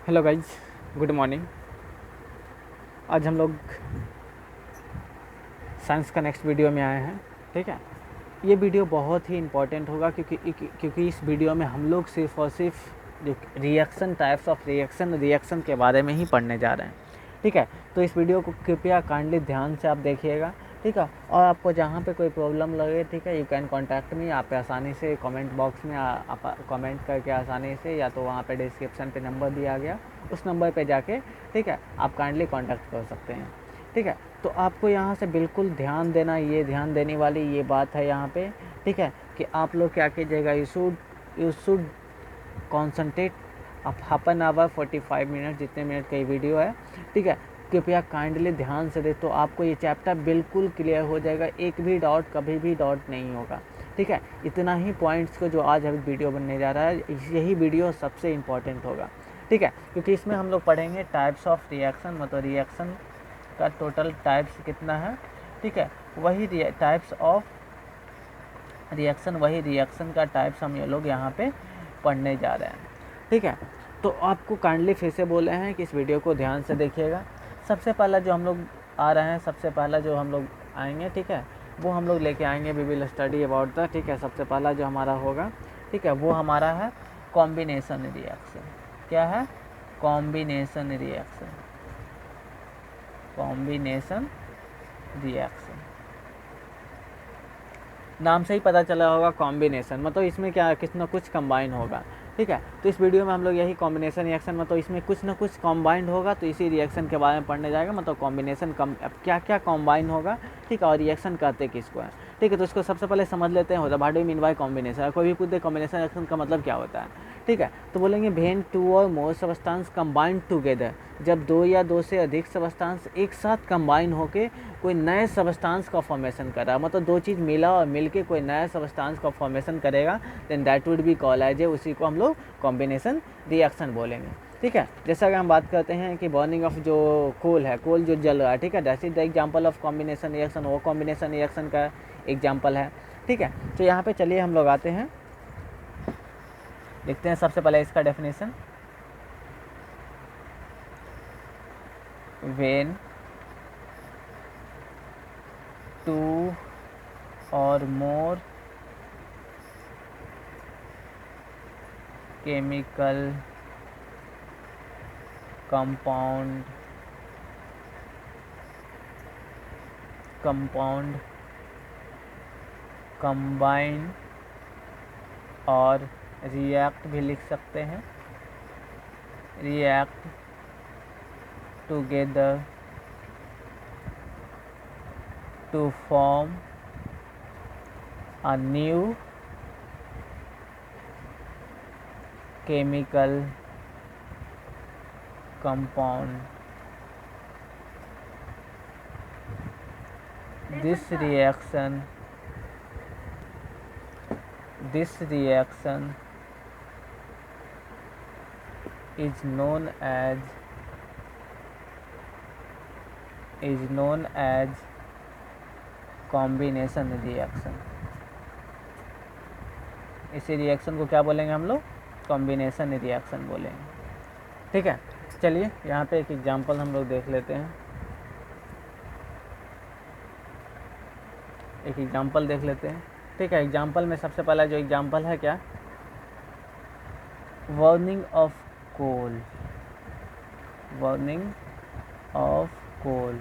Hello guys, good morning. आज हम लोग साइंस का नेक्स्ट वीडियो में आए हैं। ठीक है, ये वीडियो बहुत ही इम्पोर्टेंट होगा क्योंकि इस वीडियो में हम लोग सिर्फ और सिर्फ जो रिएक्शन, टाइप्स ऑफ रिएक्शन के बारे में ही पढ़ने जा रहे हैं। ठीक है, तो इस वीडियो को कृपया काइंडली ध्यान से आप देखिएगा। ठीक है, और आपको जहाँ पे कोई प्रॉब्लम लगे, ठीक है, यू कैन कॉन्टैक्ट मी। आप आसानी से कमेंट बॉक्स में आप कमेंट करके आसानी से, या तो वहाँ पे डिस्क्रिप्शन पे नंबर दिया गया, उस नंबर पे जाके, ठीक है, आप काइंडली कॉन्टैक्ट कर सकते हैं। ठीक है, तो आपको यहाँ से बिल्कुल ध्यान देना, ये ध्यान देने वाली ये बात है यहाँ पे। ठीक है, कि आप लोग क्या कीजिएगा, यू शुड कॉन्सनट्रेट अब हाफ एन आवर 45 मिनट, जितने मिनट का ये वीडियो है। ठीक है, कृपया काइंडली ध्यान से दे, तो आपको ये चैप्टर बिल्कुल क्लियर हो जाएगा। एक भी डाउट, कभी भी डाउट नहीं होगा। ठीक है, इतना ही पॉइंट्स को जो आज अभी वीडियो बनने जा रहा है, यही वीडियो सबसे इम्पॉर्टेंट होगा। ठीक है, क्योंकि इसमें हम लोग पढ़ेंगे टाइप्स ऑफ रिएक्शन, मतलब रिएक्शन का टोटल टाइप्स कितना है। ठीक है, वही टाइप्स ऑफ रिएक्शन, वही रिएक्शन का टाइप्स हम ये लोग यहाँ पे पढ़ने जा रहे हैं। ठीक है, तो आपको काइंडली फिर से बोले हैं कि इस वीडियो को ध्यान से देखिएगा। सबसे पहला जो हम लोग आ रहे हैं, सबसे पहला जो हम लोग आएंगे, ठीक है, वो हम लोग लेके आएंगे, we will study about the. ठीक है, सबसे पहला जो हमारा होगा, ठीक है, वो हमारा है कॉम्बिनेशन रिएक्शन। क्या है? Combination reaction. कॉम्बिनेशन रिएक्शन, नाम से ही पता चला होगा कॉम्बिनेशन, मतलब इसमें क्या कुछ ना कुछ कंबाइन होगा। ठीक है, तो इस वीडियो में हम लोग यही कॉम्बिनेशन रिएक्शन, मतलब इसमें कुछ ना कुछ कॉम्बाइंड होगा, तो इसी रिएक्शन के बारे में पढ़ने जाएगा। मतलब कॉम्बिनेशन अब क्या क्या कॉम्बाइन होगा, ठीक है, और रिएक्शन कहते किसको है। ठीक है, तो इसको सबसे पहले समझ लेते हैं, what do you mean by combination. कोई भी पूछ दे कॉम्बिनेशन रिएक्शन का मतलब क्या होता है, ठीक है, तो बोलेंगे when two or more substance combined together, जब दो या दो से अधिक सब्सटेंस एक साथ कंबाइन होके कोई नए सब्सटेंस का फॉर्मेशन कर रहा है, मतलब दो चीज़ मिला और मिलके कोई नया सब्सटेंस का फॉर्मेशन करेगा, then that would be called as, उसी को हम लोग कॉम्बिनेशन रिएक्शन बोलेंगे। ठीक है, जैसा कि हम बात करते हैं कि बर्निंग ऑफ जो कोल है, कोल जो जल रहा है, ठीक है, that is the example of combination reaction, वो कॉम्बिनेशन रिएक्शन का एग्जांपल है। ठीक है, तो यहाँ पे चलिए हम लोग आते हैं, देखते हैं सबसे पहले इसका definition. When two or more chemical compound combine और रिएक्ट भी लिख सकते हैं, react together to form a new chemical compound. This reaction is known as combination reaction. इसी रिएक्शन को क्या बोलेंगे हम लोग? कॉम्बिनेशन रिएक्शन बोलेंगे। ठीक है, चलिए यहाँ पे एक एग्जांपल हम लोग देख लेते हैं, एक एग्जांपल देख लेते हैं। ठीक है, एग्जांपल में सबसे पहला जो एग्जांपल है क्या, burning of coal. Burning of coal,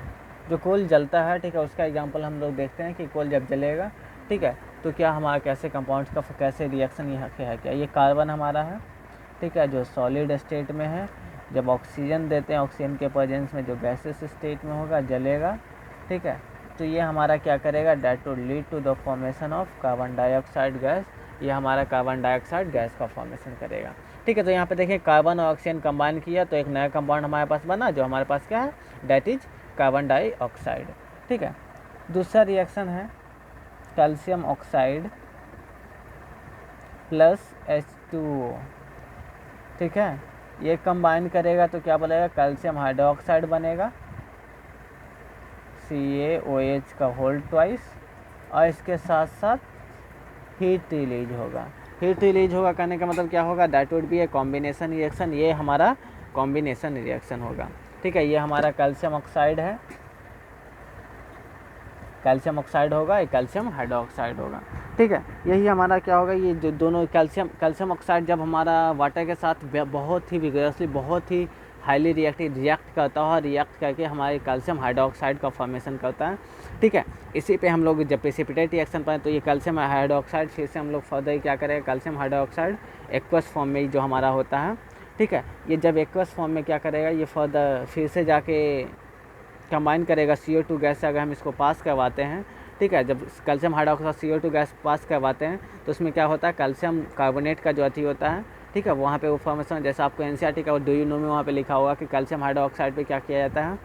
जो कोल जलता है, ठीक है, उसका एग्जांपल हम लोग देखते हैं कि कोल जब जलेगा, ठीक है, तो क्या हमारा कैसे कंपाउंड्स का कैसे रिएक्शन यहाँ क्या है। क्या ये कार्बन हमारा है, ठीक है, जो सॉलिड स्टेट में है, जब ऑक्सीजन देते हैं, ऑक्सीजन के प्रेजेंस में जो गैसेस स्टेट में होगा, जलेगा। ठीक है, तो ये हमारा क्या करेगा, that to lead to the formation of carbon dioxide gas, ये हमारा कार्बन डाइऑक्साइड गैस का फॉर्मेशन करेगा। ठीक है, तो यहाँ पे देखिए कार्बन और ऑक्सीजन कंबाइन किया तो एक नया कंपाउंड हमारे पास बना, जो हमारे पास क्या है, दैट इज कार्बन डाइऑक्साइड। ठीक है, दूसरा रिएक्शन है कैल्शियम ऑक्साइड प्लस H2O। ठीक है, ये कंबाइन करेगा तो क्या बनेगा, कैल्शियम हाइड्रोक्साइड बनेगा, CaOH का होल ट्वाइस, और इसके साथ साथ हीट रिलीज होगा। हीट रिलीज होगा कहने का मतलब क्या होगा, that would B a combination reaction. ये हमारा कॉम्बिनेशन रिएक्शन होगा। ठीक है, ये हमारा कैल्शियम ऑक्साइड है, कैल्शियम ऑक्साइड होगा, ये कैल्शियम हाइड्रोक्साइड होगा। ठीक है, यही हमारा क्या होगा, ये जो दोनों कैल्शियम ऑक्साइड जब हमारा वाटर के साथ बहुत ही विगरसली, बहुत ही हाईली रिएक्ट करता है, रिएक्ट करके हमारे कैल्शियम हाइड्रोक्साइड का फॉर्मेशन करता है। ठीक है, इसी पे हम लोग जब प्रेसिपिटेट रिएक्शन पर, तो ये कैल्शियम हाइड्रोक्साइड फिर से हम लोग फर्दर क्या करेंगे, कैल्शियम हाइड्रोक्साइड एक्वस फॉर्म में जो हमारा होता है। ठीक है, ये जब एक्वस फॉर्म में क्या करेगा, ये फर्दर फिर से जाके कंबाइन करेगा CO2 गैस से, अगर हम इसको पास करवाते हैं। ठीक है, जब calcium hydroxide CO2 gas pass करवाते हैं तो उसमें क्या होता है, कैल्शियम कार्बोनेट का जो अथी होता है। ठीक है, वहाँ पे वो फॉर्मेशन, जैसा आपको NCERT का डू यू नो में वहाँ पे लिखा होगा कि कैल्शियम हाइड्रोक्साइड पे क्या किया जाता है,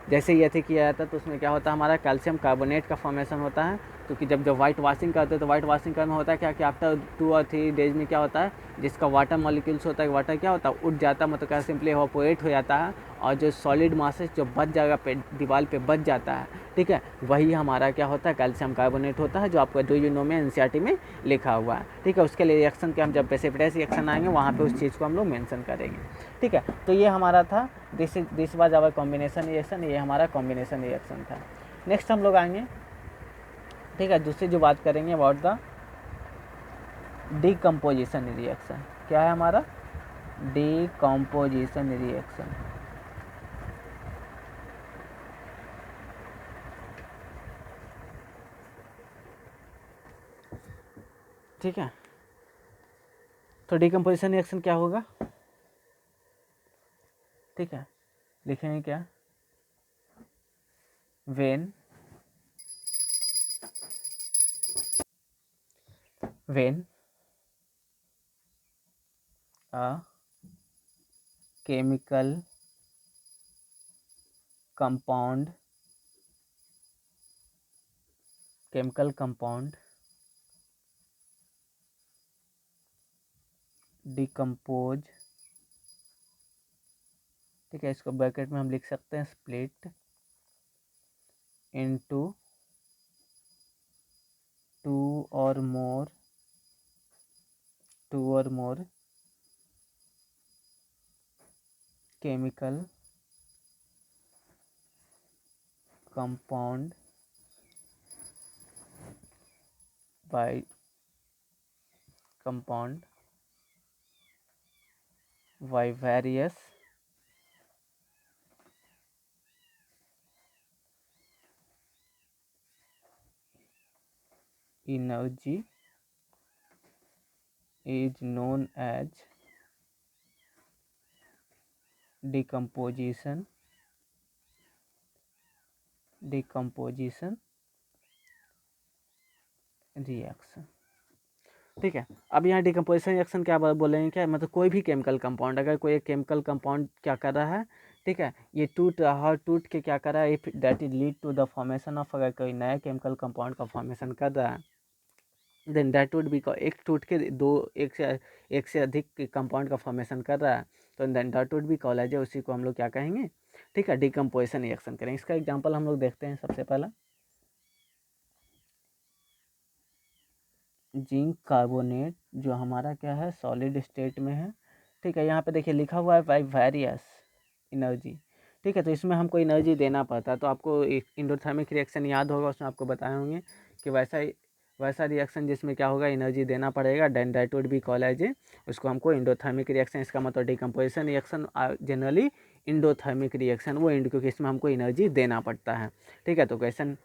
जैसे ये अथी किया जाता है तो उसमें क्या होता है, हमारा कैल्शियम कार्बोनेट का फॉर्मेशन होता है। क्योंकि जब वाइट वॉशिंग करते हैं तो वाइट वॉशिंग करने में होता है क्या कि आफ्टर 2 और 3 डेज में क्या होता है, जिसका वाटर मॉलिक्यूल्स होता है, वाटर क्या होता है, उठ जाता है, मतलब क्या सिंपली इवापोरेट हो जाता है, और जो सॉलिड मासेस जो बच जाएगा दीवार पे बच जाता है। ठीक है, वही हमारा क्या होता है, कैल्शियम कार्बोनेट होता है, जो आपको डू यू नो में NCERT में लिखा हुआ है। ठीक है, उसके लिए रिएक्शन के हम जब प्रेसिपिटेट रिएक्शन आएंगे वहाँ पे उस चीज़ को हम लोग मेंशन करेंगे। ठीक है, तो ये हमारा था this was our combination reaction, ये हमारा कॉम्बिनेशन रिएक्शन था। नेक्स्ट हम लोग आएंगे, ठीक है, दूसरी जो बात करेंगे अबाउट द डीकम्पोजिशन रिएक्शन। क्या है हमारा, डीकम्पोजिशन रिएक्शन। ठीक है, तो डीकम्पोजिशन रिएक्शन क्या होगा, ठीक है, लिखेंगे क्या, when a chemical compound decompose, ठीक है, इसको ब्रैकेट में हम लिख सकते हैं split into 2 or more chemical compound by various energy is known as decomposition reaction. ठीक है, अब यहाँ डिकम्पोजिशन रिएक्शन क्या बोलेंगे, क्या मतलब कोई भी केमिकल कंपाउंड, अगर कोई एक केमिकल कंपाउंड क्या कर रहा है, ठीक है, ये टूट के क्या कर रहा है, if that is lead to the formation of, अगर कोई नया केमिकल कंपाउंड का फॉर्मेशन कर रहा है, देन दैट वुड बी, एक टूट के एक से अधिक कंपाउंड का फॉर्मेशन कर रहा है तो then that would be called as है, उसी को हम लोग क्या कहेंगे, ठीक है, डिकम्पोजिशन रिएक्शन करेंगे। इसका एग्जांपल हम लोग देखते हैं। सबसे पहला जिंक कार्बोनेट जो हमारा क्या है, सॉलिड स्टेट में है। ठीक है, यहाँ पे देखिए लिखा हुआ है बाई वेरियस एनर्जी। ठीक है, तो इसमें हमको एनर्जी देना पड़ता है, तो आपको इंडोथर्मिक रिएक्शन याद होगा, उसमें आपको बताए होंगे कि वैसा रिएक्शन जिसमें क्या होगा, एनर्जी देना पड़ेगा, then that would be called as उसको हमको इंडोथर्मिक रिएक्शन। इसका मतलब decomposition reaction generally endothermic reaction वो क्योंकि इसमें हमको एनर्जी देना पड़ता है। ठीक है, तो क्वेश्चन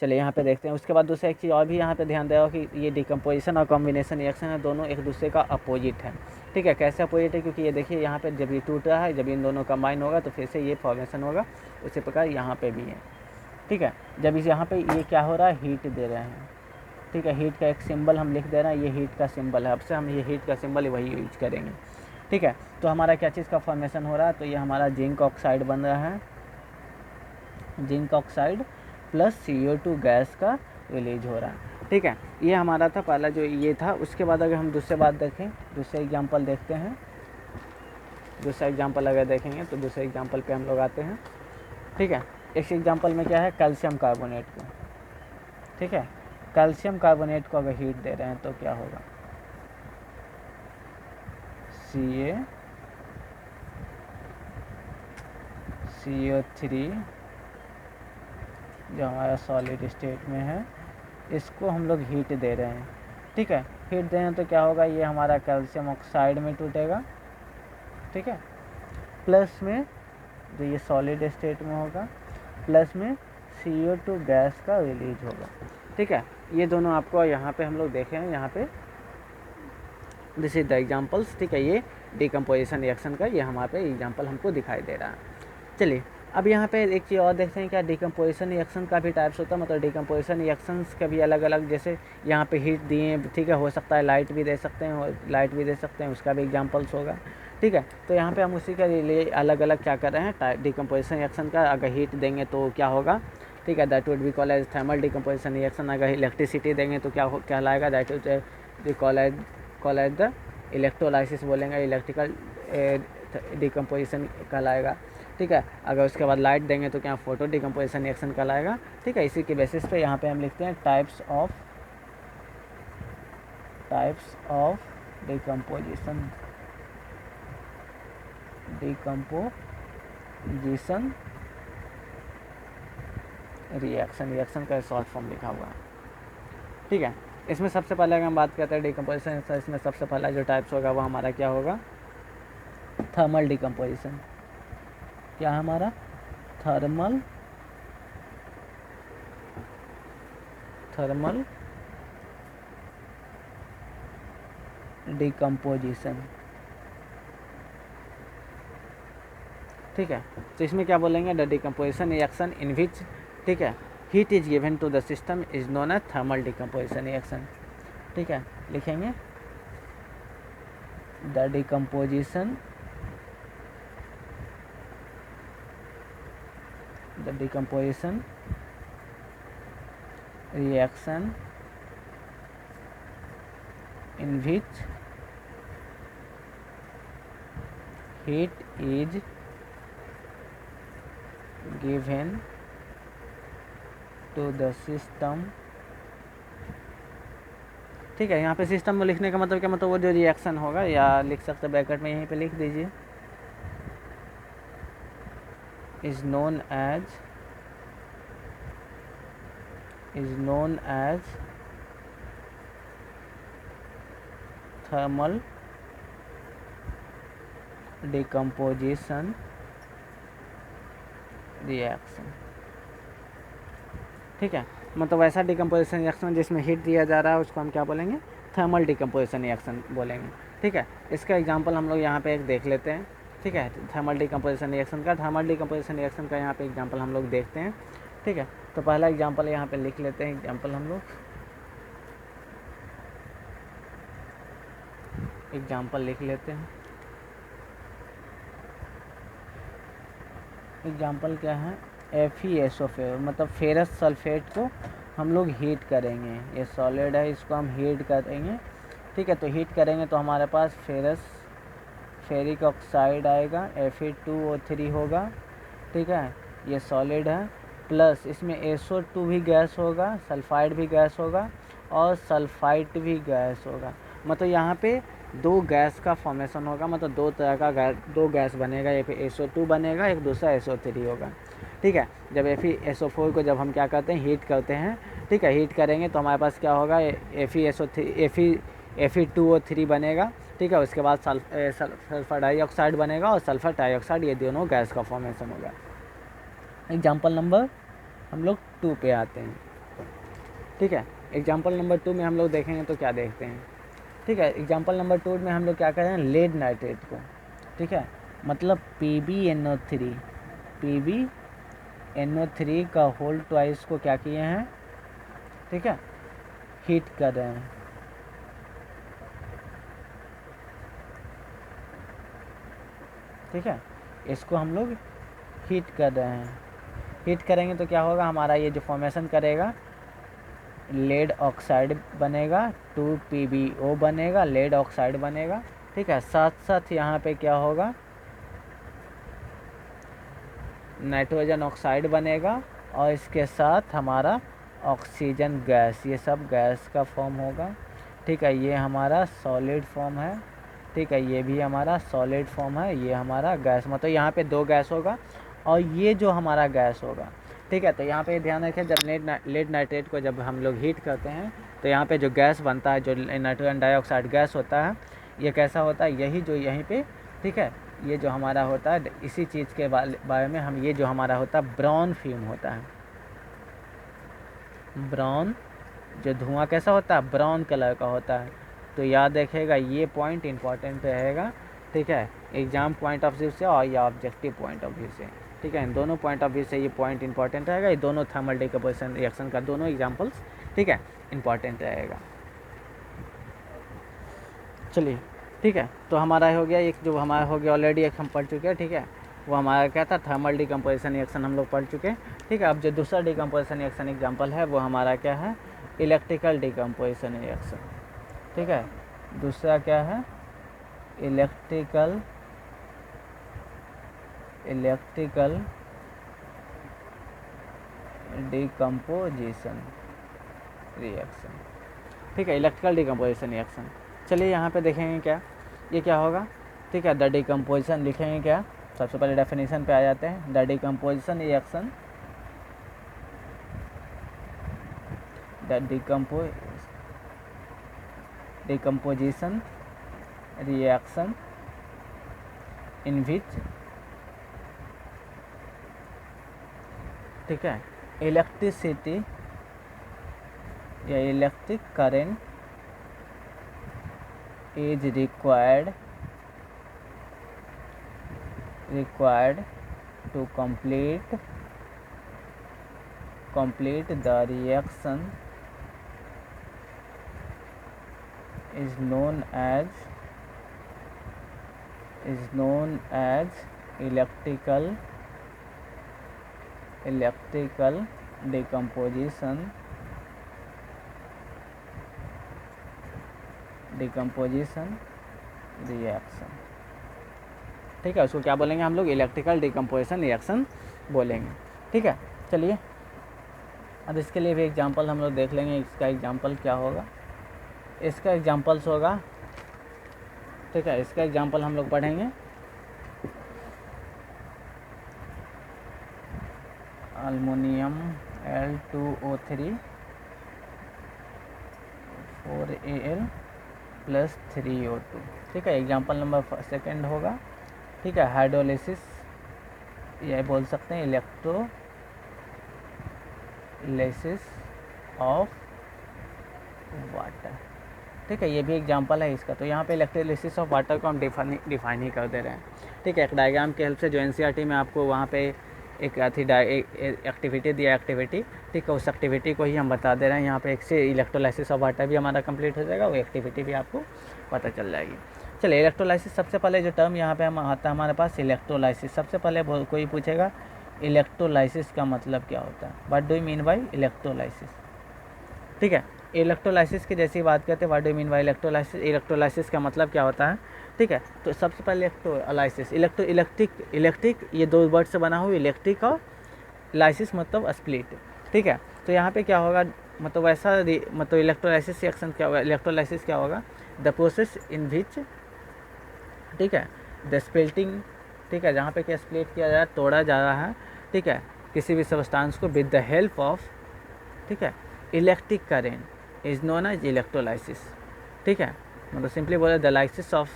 चलिए यहाँ पे देखते हैं। उसके बाद दूसरा एक चीज़ और भी यहाँ पे ध्यान देगा कि ये डिकम्पोजिशन और कॉम्बिनेशन रिएक्शन है, दोनों एक दूसरे का अपोजिट है। ठीक है, कैसे अपोजिट है, क्योंकि ये देखिए यहाँ पे जब ये टूट रहा है, जब इन दोनों कंबाइन होगा तो फिर से ये फॉर्मेशन होगा, उसी प्रकार यहाँ पे भी है। ठीक है, जब इस यहाँ पे ये क्या हो रहा है, हीट दे रहे हैं। ठीक है, हीट का एक सिंबल हम लिख दे रहे हैं, ये हीट का सिंबल है, अब से हम ये हीट का सिंबल वही यूज करेंगे। ठीक है, तो हमारा क्या चीज़ का फॉर्मेशन हो रहा है, तो ये हमारा जिंक ऑक्साइड बन रहा है, zinc oxide plus CO2 gas का रिलीज हो रहा है। ठीक है, ये हमारा था पहला जो ये था। उसके बाद अगर हम दूसरे बात देखें, दूसरे एग्जांपल देखते हैं, दूसरा एग्जांपल अगर देखेंगे तो दूसरे एग्जांपल पे हम लोग आते हैं। ठीक है, इस एग्जांपल में क्या है, कैल्शियम कार्बोनेट को, ठीक है, कैल्शियम कार्बोनेट को अगर हीट दे रहे हैं तो क्या होगा, CO3 जो हमारा सॉलिड स्टेट में है, इसको हम लोग हीट दे रहे हैं। ठीक है, हीट दें तो क्या होगा, ये हमारा कैल्शियम ऑक्साइड में टूटेगा। ठीक है, प्लस में जो ये सॉलिड स्टेट में होगा, प्लस में CO2 गैस का रिलीज होगा। ठीक है, ये दोनों आपको यहाँ पे हम लोग देखे हैं, यहाँ पे दिस इज द एग्जाम्पल्स। ठीक है, ये डिकम्पोजिशन रिएक्शन का ये हमारे पे एग्जाम्पल हमको दिखाई दे रहा है। चलिए अब यहाँ पे एक चीज़ और देखते हैं, क्या डिकम्पोजिशन रिएक्शन का भी टाइप्स होता है, मतलब डिकम्पोजिशन रिएक्शंस का भी अलग अलग, जैसे यहाँ पे हीट दिए, ठीक है, हो सकता है लाइट भी दे सकते हैं, लाइट भी दे सकते हैं, उसका भी एग्जाम्पल्स होगा। ठीक है, तो यहाँ पे हम उसी के लिए अलग अलग क्या कर रहे हैं, डिकम्पोजिशन रिएक्शन का अगर हीट देंगे तो क्या होगा। ठीक है, that would be called as thermal decomposition reaction. अगर इलेक्ट्रिसिटी देंगे तो क्या कहलाएगा, that would be called as the electrolysis बोलेंगे, इलेक्ट्रिकल डिकम्पोजिशन कहलाएगा। ठीक है, अगर उसके बाद लाइट देंगे तो क्या फोटो डिकम्पोजिशन रिएक्शन कहलाएगा। ठीक है, इसी के बेसिस पे यहाँ पे हम लिखते हैं टाइप्स ऑफ डिकम्पोजिशन रिएक्शन का शॉर्ट फॉर्म लिखा हुआ है। ठीक है, इसमें सबसे पहले अगर हम बात करते हैं डिकम्पोजिशन, इसमें सबसे पहला जो टाइप्स होगा वो हमारा क्या होगा, थर्मल डिकम्पोजिशन। क्या है हमारा, थर्मल डिकम्पोजिशन। ठीक है, तो इसमें क्या बोलेंगे, the decomposition reaction in which, ठीक है, heat is given to the system is known as thermal decomposition reaction. ठीक है, लिखेंगे the decomposition reaction in which heat is given to the system। ठीक है, यहाँ पे सिस्टम में लिखने का मतलब क्या, मतलब वो जो रिएक्शन होगा, या लिख सकते ब्रैकेट में यहीं पे लिख दीजिए, is known as thermal decomposition reaction। ठीक है, मतलब ऐसा डिकम्पोजिशन रिएक्शन जिसमें हीट दिया जा रहा है उसको हम क्या बोलेंगे, थर्मल डिकम्पोजिशन रिएक्शन बोलेंगे। ठीक है, इसका एग्जांपल हम लोग यहाँ पे एक देख लेते हैं। ठीक है, थर्मल डिकम्पोजिशन रिएक्शन का यहाँ पे एग्जांपल हम लोग देखते हैं। ठीक है, तो पहला एग्जांपल यहाँ पे लिख लेते हैं, एग्जांपल हम लोग लिख लेते हैं। एग्जांपल क्या है, FeSO4, मतलब फेरस सल्फेट को हम लोग हीट करेंगे। ये सॉलिड है, इसको हम हीट करेंगे। ठीक है, तो हीट करेंगे तो हमारे पास फेरिक ऑक्साइड आएगा, Fe2O3 होगा। ठीक है, ये सॉलिड है, प्लस इसमें SO2 भी गैस होगा, सल्फाइड भी गैस होगा, और सल्फाइड भी गैस होगा। मतलब यहाँ पे दो गैस का फॉर्मेशन होगा, मतलब दो तरह का दो गैस बनेगा, एक SO2 बनेगा, एक दूसरा SO3 होगा। ठीक है, जब FeSO4 को जब हम क्या करते हैं, हीट करते हैं। ठीक है, हीट करेंगे तो हमारे पास क्या होगा, Fe2O3 बनेगा। ठीक है, उसके बाद सल्फर डाइऑक्साइड बनेगा, और सल्फर डाइऑक्साइड, ये दोनों गैस का फॉर्मेशन होगा। एग्जाम्पल नंबर हम लोग 2 पे आते हैं। ठीक है, एग्जाम्पल नंबर 2 में हम लोग देखेंगे तो क्या देखते हैं। ठीक है, एग्जाम्पल नंबर 2 में हम लोग क्या कर रहे हैं, लेड नाइट्रेट को, ठीक है, मतलब PbNO3 का होल ट्वाइस को क्या किए हैं, ठीक है, हीट कर रहे हैं। ठीक है, इसको हम लोग हीट कर रहे हैं। हीट करेंगे तो क्या होगा, हमारा ये जो फॉर्मेशन करेगा, लेड ऑक्साइड बनेगा, 2PbO बनेगा, लेड ऑक्साइड बनेगा। ठीक है, साथ साथ यहाँ पे क्या होगा, नाइट्रोजन ऑक्साइड बनेगा, और इसके साथ हमारा ऑक्सीजन गैस, ये सब गैस का फॉर्म होगा। ठीक है, ये हमारा सॉलिड फॉर्म है। ठीक है, ये भी हमारा सॉलिड फॉर्म है, ये हमारा गैस, मतलब यहाँ पे दो गैस होगा, और ये जो हमारा गैस होगा, ठीक है। तो यहाँ पे ध्यान रखें, जब लेड नाइट्रेट को जब हम लोग हीट करते हैं तो यहाँ पे जो गैस बनता है, जो नाइट्रोजन डाइऑक्साइड गैस होता है, ये कैसा होता है, यही जो यहीं पे, ठीक है, ये जो हमारा होता है, इसी चीज़ के बारे में हम, ये जो हमारा होता है ब्राउन फ्यूम होता है। ब्राउन, जो धुआं कैसा होता है, ब्राउन कलर का होता है। तो याद रखिएगा, ये पॉइंट इंपॉर्टेंट रहेगा, ठीक है, एग्जाम पॉइंट ऑफ व्यू से और या ऑब्जेक्टिव पॉइंट ऑफ व्यू से, ठीक है। इन दोनों पॉइंट ऑफ व्यू से ये पॉइंट इंपॉर्टेंट रहेगा। ये दोनों थर्मल डिकम्पोजिशन रिएक्शन का दोनों एग्जाम्पल्स, ठीक है, इंपॉर्टेंट रहेगा। चलिए, ठीक है। तो हमारा हो गया एक, जो हमारा हो गया ऑलरेडी एक हम पढ़ चुके हैं, ठीक है। वो हमारा क्या था, थर्मल डिकम्पोजिशन रिएक्शन हम लोग पढ़ चुके हैं, ठीक है। अब जो दूसरा डिकम्पोजिशन रिएक्शन एग्जाम्पल है वो हमारा क्या है, इलेक्ट्रिकल डिकम्पोजिशन रिएक्शन, ठीक है। दूसरा क्या है, इलेक्ट्रिकल डिकम्पोजिशन रिएक्शन, ठीक है, इलेक्ट्रिकल डिकम्पोजिशन रिएक्शन। चलिए यहाँ पे देखेंगे क्या, ये क्या होगा, ठीक है। द डिकम्पोजिशन लिखेंगे क्या, सबसे पहले डेफिनेशन पे आ जाते हैं। The decomposition reaction, the decomposition reaction in which, ठीक है, इलेक्ट्रिसिटी या electric current is required to complete the reaction is known as electrical decomposition reaction, ठीक है। उसको क्या बोलेंगे हम लोग, इलेक्ट्रिकल डिकम्पोजिशन रिएक्शन बोलेंगे, ठीक है। चलिए, अब इसके लिए भी एग्जांपल हम लोग देख लेंगे। इसका एग्जांपल क्या होगा, इसका एग्जांपल्स होगा, ठीक है। इसका एग्जांपल हम लोग पढ़ेंगे, अल्युमिनियम Al2O3 4Al + 3O2, ठीक है। एग्जांपल नंबर सेकंड होगा, ठीक है, हाइड्रोलिसिस, यह बोल सकते हैं इलेक्ट्रोलिसिस ऑफ वाटर, ठीक है। ये भी एग्जांपल है इसका। तो यहाँ पे इलेक्ट्रोलिसिस ऑफ वाटर को हम डिफाइन ही कर दे रहे हैं, ठीक है। एक डायग्राम के हेल्प से, जो एनसीईआरटी में आपको वहाँ पे एक एक्टिविटी दिया, ठीक है, उस एक्टिविटी को ही हम बता दे रहे हैं यहाँ पे। एक से इलेक्ट्रोलाइसिस ऑफ वाटर भी हमारा कंप्लीट हो जाएगा, वो एक्टिविटी भी आपको पता चल जाएगी। चलिए, इलेक्ट्रोलाइसिस, सबसे पहले जो टर्म यहाँ पे हम आता है हमारे पास, इलेक्ट्रोलाइसिस। सबसे पहले कोई पूछेगा इलेक्ट्रोलाइसिस का मतलब क्या होता है, what do you mean by electrolysis, ठीक है। इलेक्ट्रोलाइसिस की जैसी बात करते हैं, what do you mean by electrolysis का मतलब क्या होता है, ठीक है। तो सबसे पहले इलेक्ट्रोलाइसिस, इलेक्ट्रिक ये दो वर्ड से बना हुआ, इलेक्ट्रिक और लाइसिस मतलब स्प्लिट, ठीक है। तो यहाँ पे क्या होगा, मतलब ऐसा, मतलब इलेक्ट्रोलाइसिस रिएक्शन क्या होगा, इलेक्ट्रोलाइसिस क्या होगा, द प्रोसेस इन विच, ठीक है, द स्प्लिटिंग, ठीक है, जहाँ पे क्या स्प्लिट किया जा रहा है, तोड़ा जा रहा है, ठीक है, किसी भी सब्सटेंस को विद द हेल्प ऑफ, ठीक है, electric current is known as electrolysis, ठीक है। मतलब सिंपली बोले, द लाइसिस ऑफ,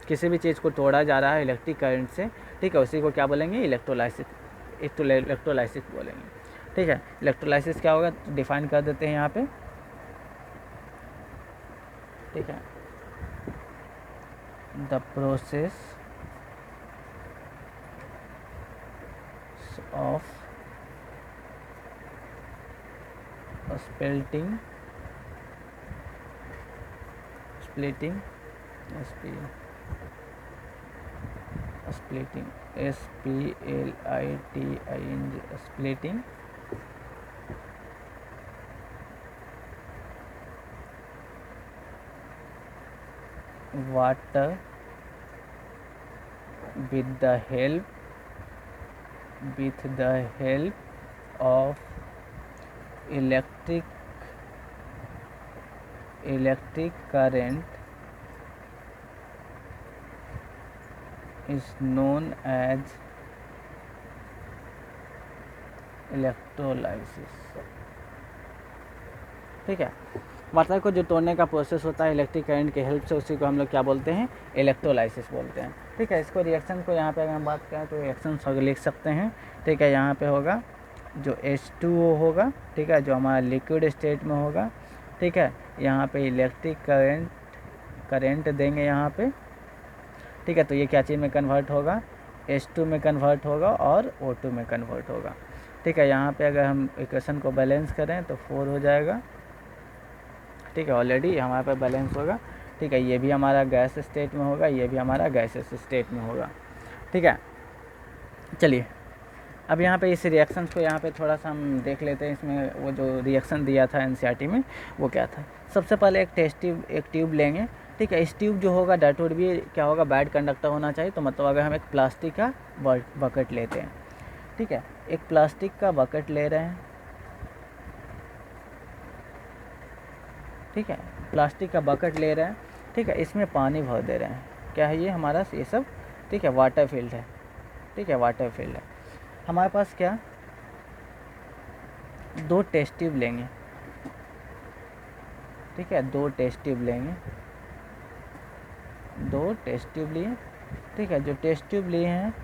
किसी भी चीज़ को तोड़ा जा रहा है इलेक्ट्रिक करंट से, ठीक है, उसी को क्या बोलेंगे, इलेक्ट्रोलाइसिस बोलेंगे, ठीक है। इलेक्ट्रोलाइसिस क्या होगा, डिफाइन कर देते हैं यहाँ पे, ठीक है, the process of splitting splitting water with the help of electric current is known as electrolysis. ठीक है, वाटर को जो तोड़ने का प्रोसेस होता है इलेक्ट्रिक करंट के हेल्प से, उसी को हम लोग क्या बोलते हैं, इलेक्ट्रोलाइसिस बोलते हैं। ठीक है, इसको रिएक्शन को यहाँ पे अगर हम बात करें तो रिएक्शन लिख सकते हैं। ठीक है, यहाँ पे होगा जो H2O होगा, ठीक है, जो हमारा लिक्विड स्टेट में होगा। ठीक है, यहाँ पे इलेक्ट्रिक करंट देंगे यहाँ पे। ठीक है, तो ये क्या चीज़ में कन्वर्ट होगा, H2 में कन्वर्ट होगा और O2 में कन्वर्ट होगा। ठीक है, यहाँ पे अगर हम इक्वेशन को बैलेंस करें तो 4 हो जाएगा। ठीक है, ऑलरेडी हमारे पे बैलेंस होगा। ठीक है, ये भी हमारा गैस स्टेट में होगा, ये भी हमारा गैसेस स्टेट में होगा। ठीक है, चलिए अब यहाँ पे इस रिएक्शन को यहाँ पे थोड़ा सा हम देख लेते हैं। इसमें वो जो रिएक्शन दिया था एनसीईआरटी में वो क्या था। सबसे पहले एक ट्यूब लेंगे। ठीक है, इस ट्यूब जो होगा डेट वुड भी क्या होगा, बैड कंडक्टर होना चाहिए। तो मतलब अगर हम एक प्लास्टिक का बकेट लेते हैं, ठीक है, एक प्लास्टिक का बकेट ले रहे हैं। ठीक है, प्लास्टिक का बकेट ले रहे हैं। ठीक है, इसमें पानी भर दे रहे हैं। क्या है ये हमारा, ये सब ठीक है वाटर फील्ड है। ठीक है, वाटर फील्ड है। हमारे पास क्या 2 टेस्ट ट्यूब लेंगे। ठीक है, 2 टेस्ट ट्यूब लेंगे, 2 टेस्ट ट्यूब लिए। ठीक है, जो टेस्ट ट्यूब लिए हैं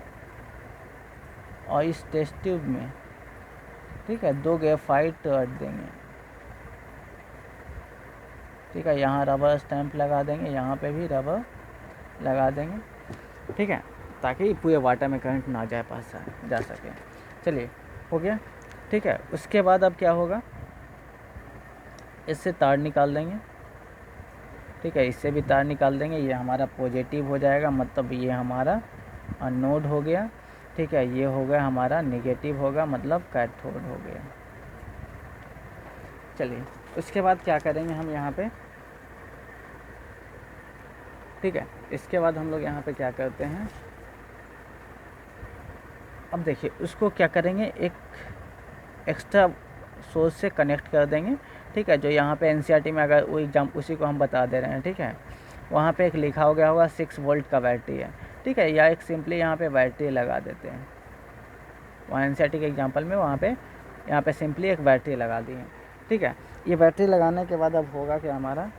और इस टेस्ट ट्यूब में ठीक है 2 ग्रेफाइट रड देंगे। ठीक है, यहाँ रबर स्टैंप लगा देंगे, यहाँ पे भी रबर लगा देंगे। ठीक है, ताकि पूरे वाटर में करंट ना जा सके। चलिए हो गया। ठीक है, उसके बाद अब क्या होगा, इससे तार निकाल देंगे। ठीक है, इससे भी तार निकाल देंगे। ये हमारा पॉजिटिव हो जाएगा, मतलब ये हमारा एनोड हो गया। ठीक है, ये हो गया हमारा नेगेटिव होगा, मतलब कैथोड हो गया। चलिए उसके बाद क्या करेंगे हम यहाँ पे। ठीक है, इसके बाद हम लोग यहाँ पे क्या करते हैं, अब देखिए उसको क्या करेंगे, एक एक्स्ट्रा सोर्स से कनेक्ट कर देंगे। ठीक है, जो यहाँ पे एनसीईआरटी में अगर वो एग्जाम उसी को हम बता दे रहे हैं। ठीक है, वहाँ पे एक लिखा हो गया होगा 6 वोल्ट का बैटरी है। ठीक है, या एक सिंपली यहाँ पे बैटरी लगा देते हैं। वहाँ एनसीईआरटी के एग्जाम्पल में वहाँ पे यहाँ पे सिंपली एक बैटरी लगा दी है। ठीक है, ये बैटरी लगाने के बाद अब होगा क्या हमारा,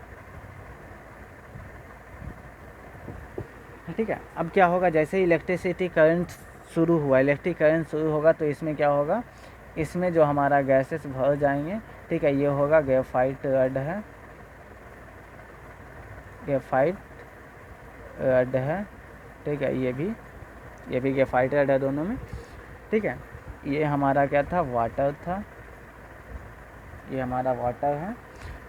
ठीक है, अब क्या होगा, जैसे ही इलेक्ट्रिक करंट शुरू होगा तो इसमें क्या होगा, इसमें जो हमारा गैसेस भर जाएंगे। ठीक है, ये होगा ग्रेफाइट रड है, ग्रेफाइट रड है। ठीक है, ये भी ग्रेफाइट रड है दोनों में। ठीक है, ये हमारा क्या था, वाटर था, ये हमारा वाटर है।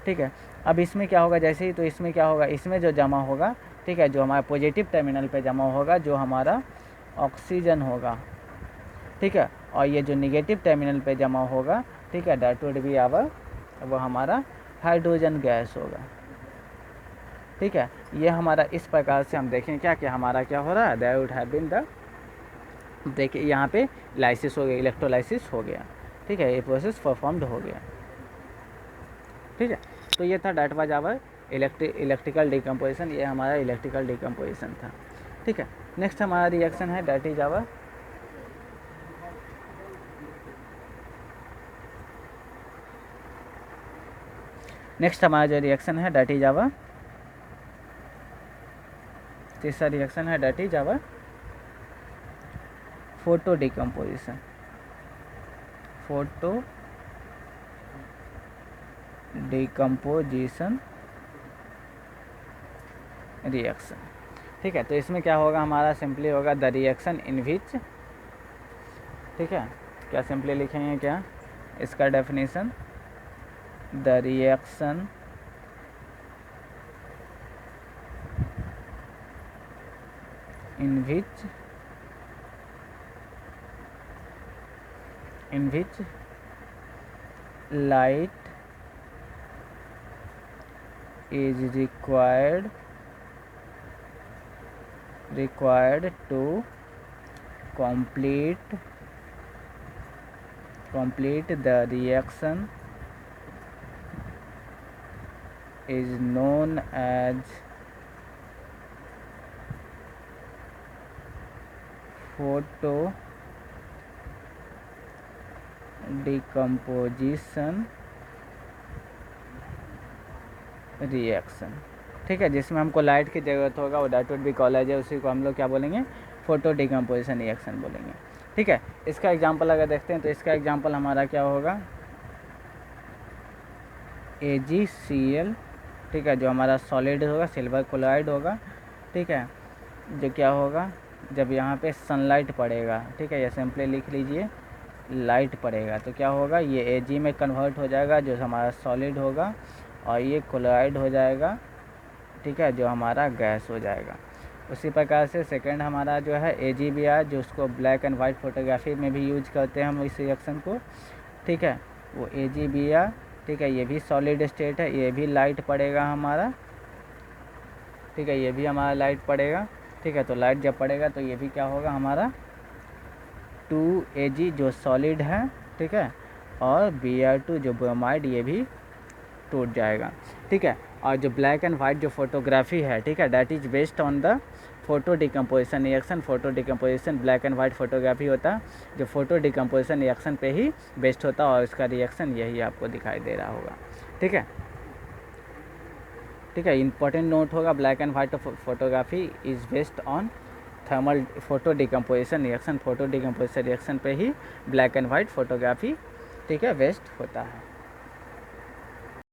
ठीक है, अब इसमें क्या होगा, जैसे ही तो इसमें क्या होगा, इसमें जो जमा होगा, ठीक है, जो हमारा पॉजिटिव टर्मिनल पे जमा होगा जो हमारा ऑक्सीजन होगा। ठीक है, और ये जो नेगेटिव टर्मिनल पे जमा होगा, ठीक है, दैट वुड बी आवर, वो हमारा हाइड्रोजन गैस होगा। ठीक है, ये हमारा इस प्रकार से हम देखें क्या क्या हमारा क्या हो रहा है, there would have been the, देखिए यहाँ पे लाइसिस हो गया, इलेक्ट्रोलाइसिस हो गया। ठीक है, ये प्रोसेस परफॉर्म्ड हो गया। ठीक है, तो ये था that was our electrical decomposition, ये हमारा इलेक्ट्रिकल डिकम्पोजिशन था। ठीक है, नेक्स्ट हमारा रिएक्शन है दैट इज आवर जो रिएक्शन है दैट इज आवर तीसरा रिएक्शन है that is our photo decomposition reaction. ठीक है, तो इसमें क्या होगा, हमारा सिंपली होगा द रिएक्शन इन विच, ठीक है, क्या सिंपली लिखेंगे क्या इसका definition, the reaction in which light is required to complete the reaction is known as photo decomposition reaction, ठीक है, जिसमें हमको लाइट की ज़रूरत होगा, वो that would be called as, उसी को हम लोग क्या बोलेंगे, फोटो डिकम्पोजिशन रिएक्शन बोलेंगे, ठीक है। इसका एग्जांपल अगर देखते हैं तो इसका एग्जांपल हमारा क्या होगा, AgCl, ठीक है, जो हमारा सॉलिड होगा, सिल्वर क्लोराइड होगा, ठीक है, जो क्या होगा जब यहाँ पे सनलाइट पड़ेगा, ठीक है, ये सिंपली लिख लीजिए, लाइट पड़ेगा तो क्या होगा, ये Ag में कन्वर्ट हो जाएगा जो हमारा सॉलिड होगा, और ये क्लोराइड हो जाएगा, ठीक है, जो हमारा गैस हो जाएगा। उसी प्रकार से सेकंड हमारा जो है AgBr, जो उसको ब्लैक एंड वाइट फोटोग्राफी में भी यूज करते हैं हम इस रिएक्शन को, ठीक है, वो AgBr, ठीक है, ये भी सॉलिड स्टेट है, ये भी लाइट पड़ेगा हमारा, ठीक है, ये भी हमारा लाइट पड़ेगा, ठीक है, तो लाइट जब पड़ेगा तो ये भी क्या होगा हमारा 2Ag जो सॉलिड है, ठीक है, और Br2 जो ब्रोमाइड, ये भी टूट जाएगा, ठीक है। और जो ब्लैक एंड वाइट जो फोटोग्राफी है, ठीक है, that is based on the photo decomposition reaction. Photo decomposition black and white photography होता है जो फोटो डिकम्पोजिशन रिएक्शन पे ही बेस्ड होता है, और इसका रिएक्शन यही आपको दिखाई दे रहा होगा, ठीक है, ठीक है। इंपॉर्टेंट नोट होगा, black and white photography is based on thermal photo decomposition reaction, photo decomposition reaction पे ही ब्लैक एंड वाइट फोटोग्राफी, ठीक है, बेस्ड होता है।